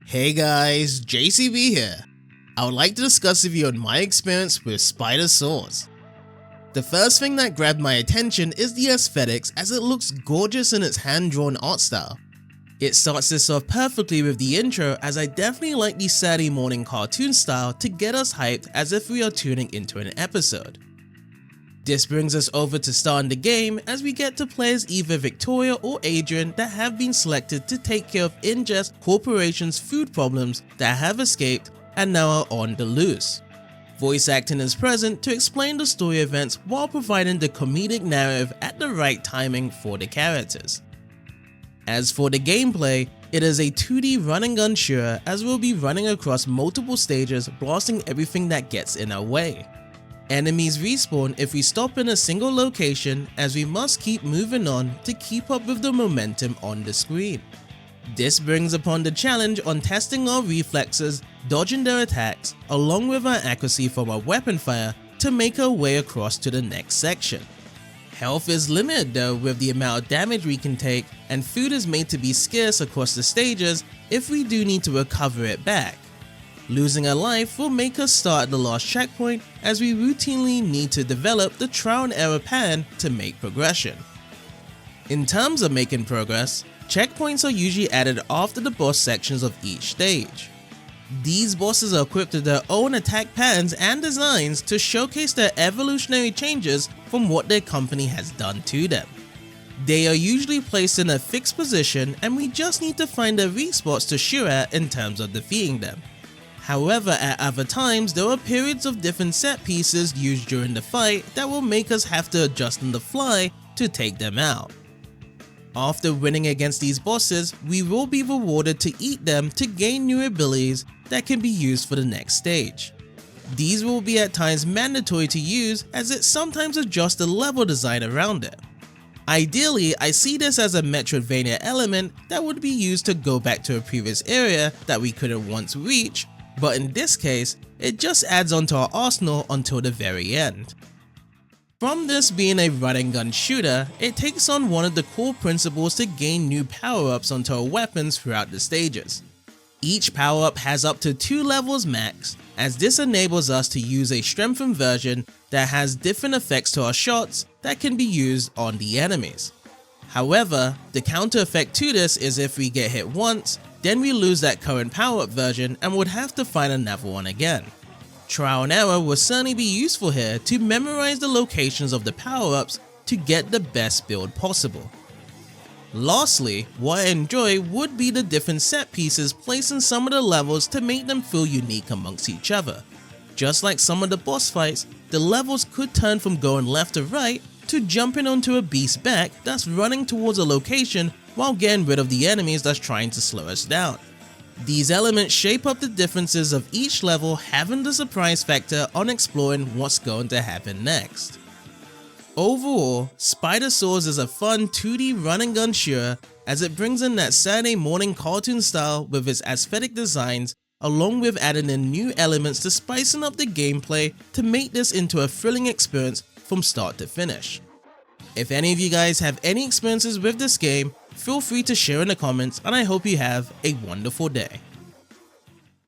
Hey guys, JCB here. I would like to discuss with you on my experience with Spidersaurs. The first thing that grabbed my attention is the aesthetics, as it looks gorgeous in its hand-drawn art style. It starts this off perfectly with the intro, as I definitely like the Saturday morning cartoon style to get us hyped as if we are tuning into an episode. This brings us over to starting the game, as we get to play as either Victoria or Adrian that have been selected to take care of Ingest Corporation's food problems that have escaped and now are on the loose. Voice acting is present to explain the story events while providing the comedic narrative at the right timing for the characters. As for the gameplay, it is a 2D run and gun shooter, as we'll be running across multiple stages, blasting everything that gets in our way. Enemies respawn if we stop in a single location, as we must keep moving on to keep up with the momentum on the screen. This brings upon the challenge on testing our reflexes, dodging their attacks, along with our accuracy from our weapon fire to make our way across to the next section. Health is limited though with the amount of damage we can take, and food is made to be scarce across the stages if we do need to recover it back. Losing a life will make us start at the last checkpoint, as we routinely need to develop the trial and error pattern to make progression. In terms of making progress, checkpoints are usually added after the boss sections of each stage. These bosses are equipped with their own attack patterns and designs to showcase their evolutionary changes from what their company has done to them. They are usually placed in a fixed position, and we just need to find their weak spots to shoot at in terms of defeating them. However, at other times, there are periods of different set pieces used during the fight that will make us have to adjust on the fly to take them out. After winning against these bosses, we will be rewarded to eat them to gain new abilities that can be used for the next stage. These will be at times mandatory to use, as it sometimes adjusts the level design around it. Ideally, I see this as a Metroidvania element that would be used to go back to a previous area that we couldn't once reach, but in this case, it just adds onto our arsenal until the very end. From this being a run and gun shooter, it takes on one of the core principles to gain new power-ups onto our weapons throughout the stages. Each power-up has up to 2 levels max, as this enables us to use a strengthened version that has different effects to our shots that can be used on the enemies. However, the counter effect to this is if we get hit once, then we lose that current power-up version and would have to find another one again. Trial and error will certainly be useful here to memorize the locations of the power-ups to get the best build possible. Lastly, what I enjoy would be the different set pieces placed in some of the levels to make them feel unique amongst each other. Just like some of the boss fights, the levels could turn from going left to right to jumping onto a beast's back that's running towards a location while getting rid of the enemies that's trying to slow us down. These elements shape up the differences of each level, having the surprise factor on exploring what's going to happen next. Overall, Spidersaurs is a fun 2D run and gun shooter, as it brings in that Saturday morning cartoon style with its aesthetic designs, along with adding in new elements to spicing up the gameplay to make this into a thrilling experience from start to finish. If any of you guys have any experiences with this game, feel free to share in the comments, and I hope you have a wonderful day.